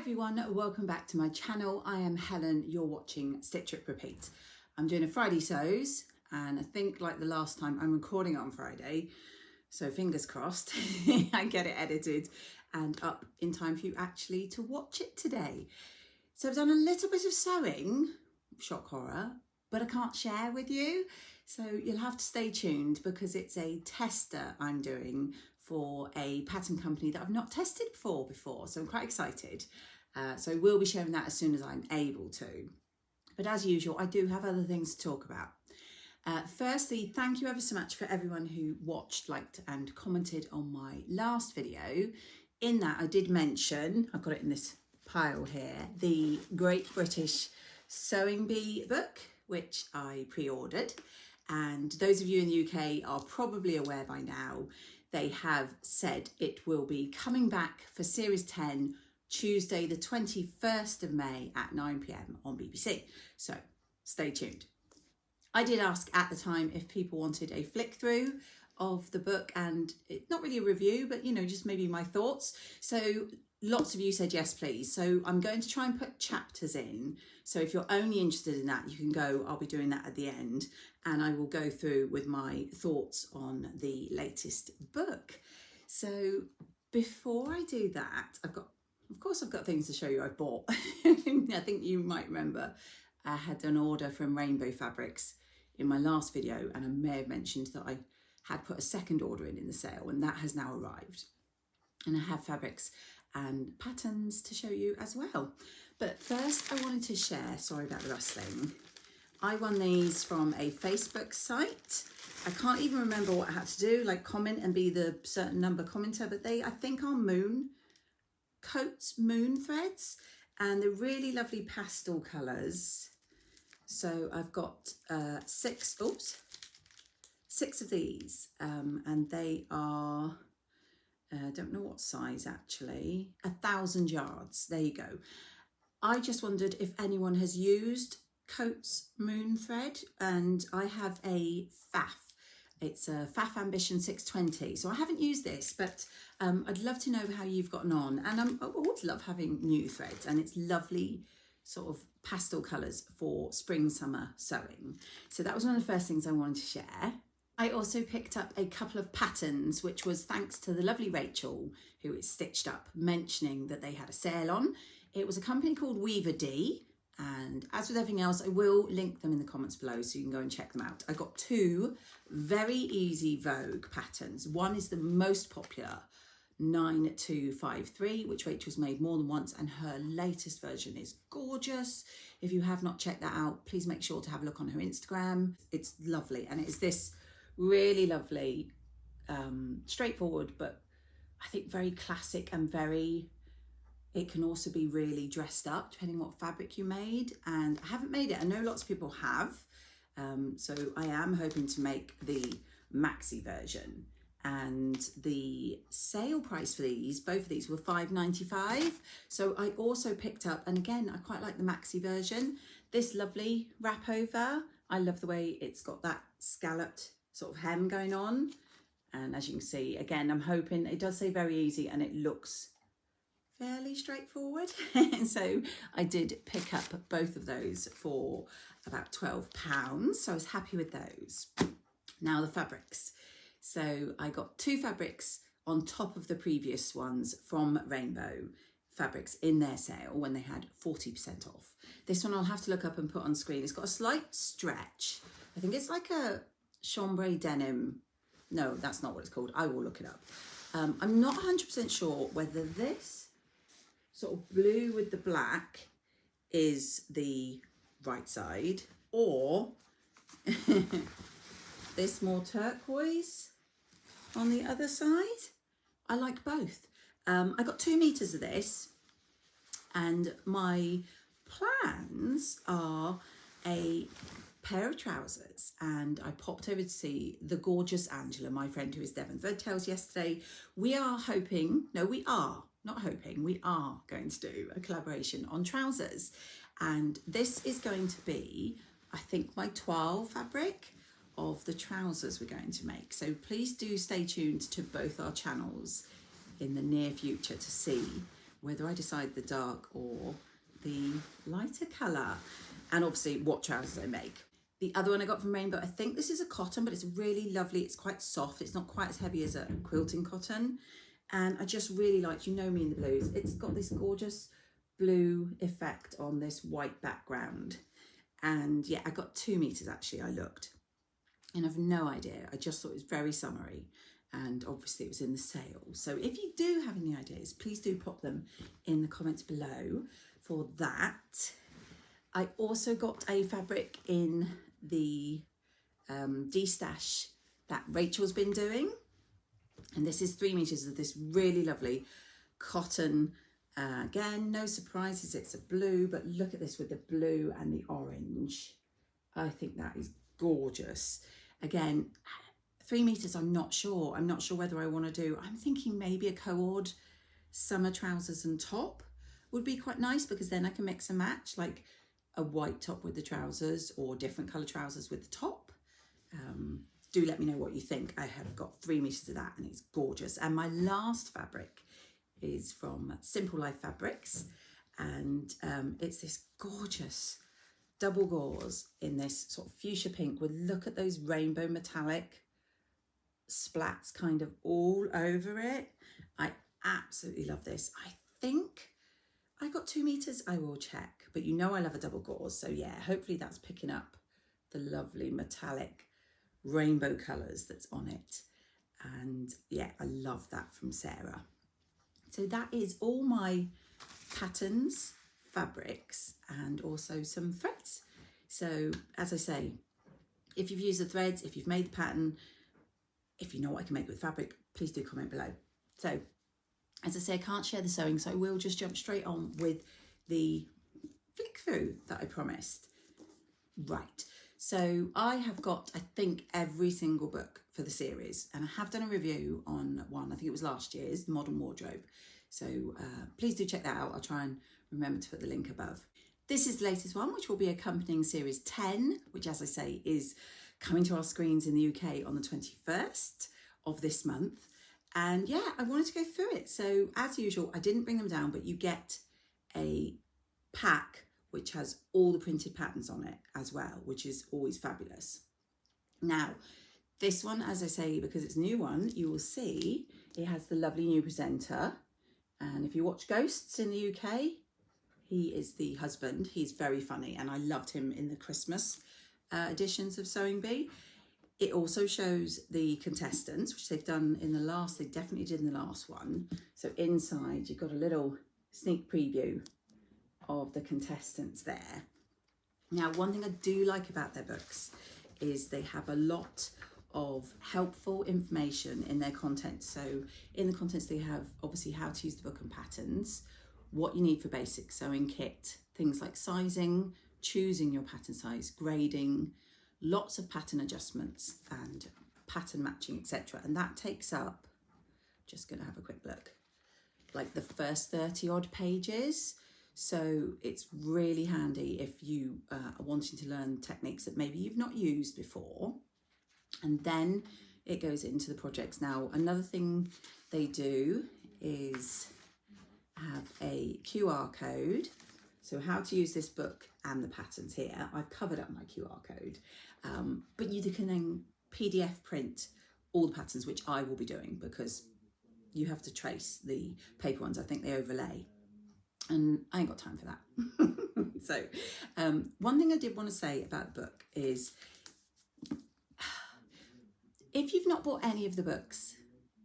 everyone, welcome back to my channel. I am Helen, you're watching Stitch Rip Repeat. I'm doing a Friday sews and I think like the last time I'm recording on Friday, so fingers crossed I get it edited and up in time for you actually to watch it today. So I've done a little bit of sewing, shock horror, but I can't share with you. So you'll have to stay tuned because it's a tester I'm doing for a pattern company that I've not tested before. So I'm quite excited. So we'll be sharing that as soon as I'm able to. But as usual, I do have other things to talk about. Firstly, thank you ever so much for everyone who watched, liked and commented on my last video. In that I did mention, I've got it in this pile here, the Great British Sewing Bee book, which I pre-ordered. And those of you in the UK are probably aware by now, they have said it will be coming back for Series 10, Tuesday the 21st of May at 9 PM on BBC. So stay tuned. I did ask at the time if people wanted a flick through of the book, and it's not really a review, but you know, just maybe my thoughts. So lots of you said yes please, so I'm going to try and put chapters in, so if you're only interested in that you can go, I'll be doing that at the end, and I will go through with my thoughts on the latest book. So before I do that, I've got things to show you I've bought. I think you might remember I had an order from Rainbow Fabrics in my last video, and I may have mentioned that I had put a second order in the sale, and that has now arrived. And I have fabrics and patterns to show you as well. But first I wanted to share, sorry about the rustling, I won these from a Facebook site. I can't even remember what I had to do, like comment and be the certain number commenter, but they I think are moon threads, and they're really lovely pastel colours. So I've got six of these, and they are I don't know what size actually, 1,000 yards. There you go. I just wondered if anyone has used Coats Moon Thread, and I have a FAF. It's a FAF Ambition 620. So I haven't used this, but I'd love to know how you've gotten on. And I always love having new threads, and it's lovely sort of pastel colours for spring, summer sewing. So that was one of the first things I wanted to share. I also picked up a couple of patterns, which was thanks to the lovely Rachel, who is Stitched Up, mentioning that they had a sale on. It was a company called Weaver D, and as with everything else, I will link them in the comments below so you can go and check them out. I got two very easy Vogue patterns. One is the most popular, 9253, which Rachel's made more than once, and her latest version is gorgeous. If you have not checked that out, please make sure to have a look on her Instagram. It's lovely, and it is this really lovely, straightforward, but I think very classic, and it can also be really dressed up depending what fabric you made. And I haven't made it, I know lots of people have, so I am hoping to make the maxi version. And the sale price for these, both of these, were $5.95. So I also picked up, and again I quite like the maxi version, this lovely wrap over. I love the way it's got that scalloped sort of hem going on, and as you can see, again, I'm hoping, it does say very easy and it looks fairly straightforward. So I did pick up both of those for about £12, so I was happy with those. Now the fabrics. So I got two fabrics on top of the previous ones from Rainbow Fabrics in their sale when they had 40% off. This one I'll have to look up and put on screen. It's got a slight stretch. I think it's like a chambray denim. No, that's not what it's called. I will look it up. I'm not 100% sure whether this sort of blue with the black is the right side, or this more turquoise on the other side. I like both. I got 2 meters of this, and my plans are a pair of trousers, and I popped over to see the gorgeous Angela, my friend who is Devon Threadtails, yesterday. We are hoping, no, we are not hoping, we are going to do a collaboration on trousers, and this is going to be, I think, my toile fabric of the trousers we're going to make. So please do stay tuned to both our channels in the near future to see whether I decide the dark or the lighter colour, and obviously what trousers I make. The other one I got from Rainbow, I think this is a cotton, but it's really lovely. It's quite soft. It's not quite as heavy as a quilting cotton. And I just really liked, you know me in the blues. It's got this gorgeous blue effect on this white background. And yeah, I got 2 meters actually, I looked. And I've no idea. I just thought it was very summery. And obviously it was in the sale. So if you do have any ideas, please do pop them in the comments below for that. I also got a fabric in the de-stash that Rachel's been doing, and this is 3 meters of this really lovely cotton. Again, no surprises, it's a blue, but look at this with the blue and the orange. I think that is gorgeous. Again, 3 meters, I'm not sure whether I want to do. I'm thinking maybe a cord summer trousers and top would be quite nice, because then I can mix and match, like a white top with the trousers or different colour trousers with the top. Do let me know what you think. I have got 3 meters of that and it's gorgeous. And my last fabric is from Simple Life Fabrics, and it's this gorgeous double gauze in this sort of fuchsia pink with, look at those rainbow metallic splats kind of all over it. I absolutely love this. I think I got 2 meters, I will check, but you know I love a double gauze, so yeah, hopefully that's picking up the lovely metallic rainbow colours that's on it. And yeah, I love that from Sarah. So that is all my patterns, fabrics, and also some threads. So as I say, if you've used the threads, if you've made the pattern, if you know what I can make with fabric, please do comment below. So as I say, I can't share the sewing, so I will just jump straight on with the flick through that I promised. Right, so I have got, I think, every single book for the series, and I have done a review on one, I think it was last year's, Modern Wardrobe. So please do check that out. I'll try and remember to put the link above. This is the latest one, which will be accompanying series 10, which, as I say, is coming to our screens in the UK on the 21st of this month. And yeah, I wanted to go through it. So as usual, I didn't bring them down, but you get a pack which has all the printed patterns on it as well, which is always fabulous. Now, this one, as I say, because it's a new one, you will see it has the lovely new presenter. And if you watch Ghosts in the UK, he is the husband. He's very funny, and I loved him in the Christmas editions of Sewing Bee. It also shows the contestants, which they've done in the last, they definitely did in the last one. So inside, you've got a little sneak preview of the contestants there. Now, one thing I do like about their books is they have a lot of helpful information in their content. So in the contents, they have obviously how to use the book and patterns, what you need for basic sewing kit, things like sizing, choosing your pattern size, grading, lots of pattern adjustments and pattern matching, etc. And that takes up, just going to have a quick look, like the first 30 odd pages. So it's really handy if you are wanting to learn techniques that maybe you've not used before. And then it goes into the projects. Now, another thing they do is have a QR code. So how to use this book and the patterns here. I've covered up my QR code, but you can then PDF print all the patterns, which I will be doing because you have to trace the paper ones. I think they overlay, and I ain't got time for that. So one thing I did want to say about the book is, if you've not bought any of the books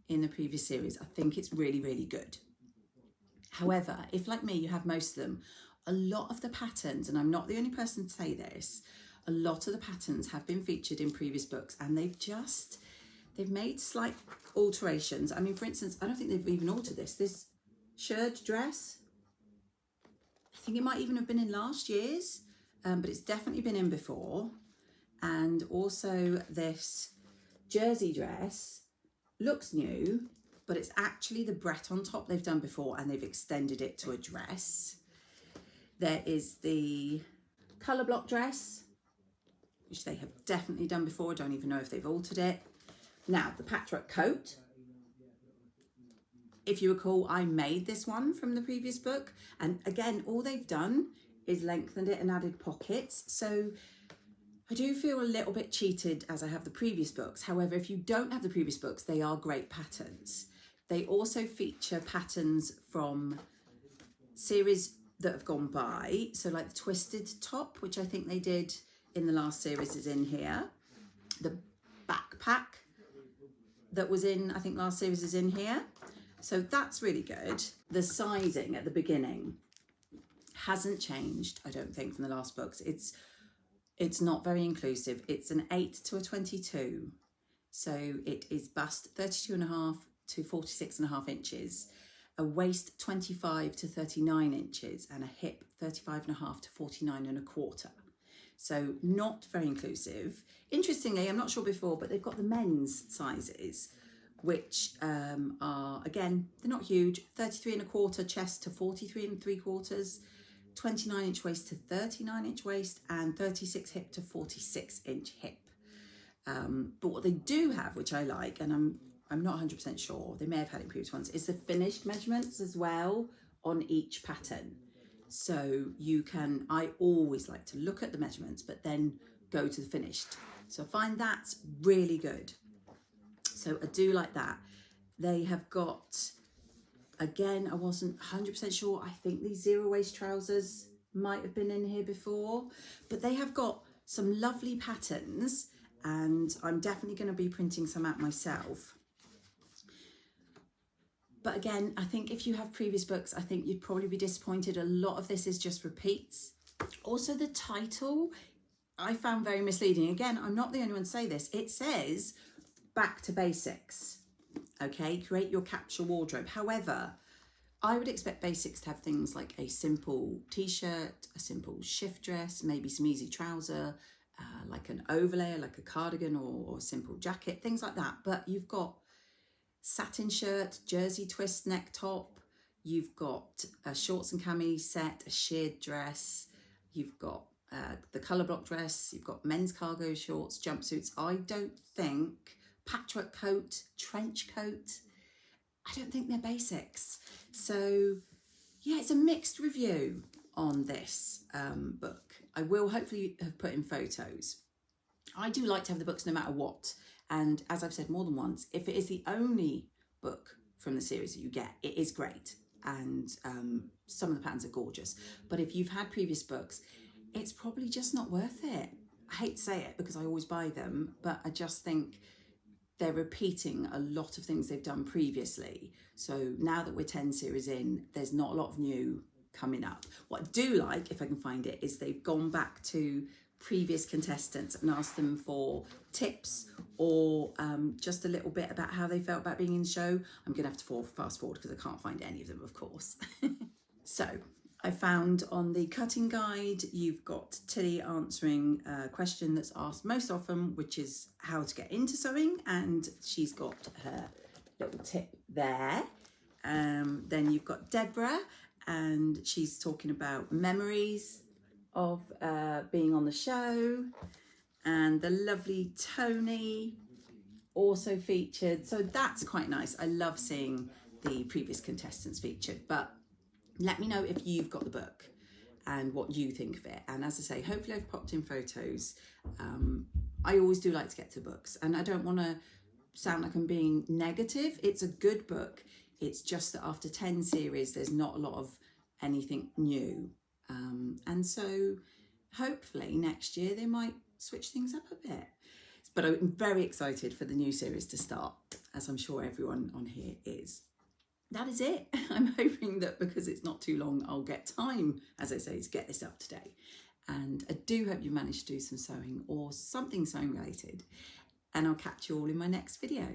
in the previous series, I think it's really, really good. However, if like me, you have most of them, a lot of the patterns, and I'm not the only person to say this, a lot of the patterns have been featured in previous books, and they've made slight alterations. I mean, for instance, I don't think they've even altered this shirred dress. I think it might even have been in last year's, but it's definitely been in before. And also this jersey dress looks new, but it's actually the Breton top they've done before, and they've extended it to a dress. There is the colour block dress, which they have definitely done before. I don't even know if they've altered it. Now, the patchwork coat If you recall, I made this one from the previous book, and again, all they've done is lengthened it and added pockets. So I do feel a little bit cheated as I have the previous books. However, if you don't have the previous books, they are great patterns. They also feature patterns from series that have gone by. So like the twisted top, which I think they did in the last series, is in here. The backpack that was in, I think, last series is in here. So that's really good. The sizing at the beginning hasn't changed, I don't think, from the last books. It's not very inclusive. It's an 8 to a 22. So it is bust 32.5 to 46.5 inches, a waist 25 to 39 inches, and a hip 35.5 to 49.25. So not very inclusive. Interestingly, I'm not sure before, but they've got the men's sizes, which are, again, they're not huge. 33.25 chest to 43.75, 29-inch waist to 39-inch waist, and 36 hip to 46-inch hip. But what they do have, which I like, and I'm not 100% sure, they may have had it in previous ones, is the finished measurements as well on each pattern. So you can, I always like to look at the measurements, but then go to the finished. So I find that's really good. So I do like that. They have got, again, I wasn't 100% sure. I think these zero waist trousers might have been in here before, but they have got some lovely patterns, and I'm definitely going to be printing some out myself. But again, I think if you have previous books, I think you'd probably be disappointed. A lot of this is just repeats. Also, the title I found very misleading. Again, I'm not the only one to say this. It says back to basics. Okay, create your capsule wardrobe. However, I would expect basics to have things like a simple t-shirt, a simple shift dress, maybe some easy trouser, like an overlay, like a cardigan or a simple jacket, things like that. But you've got satin shirt, jersey twist neck top, you've got a shorts and cami set, a sheared dress, you've got the colour block dress, you've got men's cargo shorts, jumpsuits. I don't think patchwork coat, trench coat, I don't think they're basics. So yeah, it's a mixed review on this book. I will hopefully have put in photos. I do like to have the books no matter what. And as I've said more than once, if it is the only book from the series that you get, it is great. And some of the patterns are gorgeous. But if you've had previous books, it's probably just not worth it. I hate to say it because I always buy them, but I just think they're repeating a lot of things they've done previously. So now that we're 10 series in, there's not a lot of new coming up. What I do like, if I can find it, is they've gone back to previous contestants and asked them for tips or just a little bit about how they felt about being in the show. I'm gonna have to fast forward because I can't find any of them, of course. So I found on the cutting guide, you've got Tilly answering a question that's asked most often, which is how to get into sewing, and she's got her little tip there. Then you've got Deborah, and she's talking about memories of being on the show, and the lovely Tony also featured. So that's quite nice. I love seeing the previous contestants featured, but let me know if you've got the book and what you think of it. And as I say, hopefully I've popped in photos. I always do like to get to books, and I don't want to sound like I'm being negative. It's a good book. It's just that after 10 series, there's not a lot of anything new. And so hopefully next year they might switch things up a bit. But I'm very excited for the new series to start, as I'm sure everyone on here is. That is it. I'm hoping that because it's not too long, I'll get time, as I say, to get this up today. And I do hope you managed to do some sewing or something sewing related. And I'll catch you all in my next video.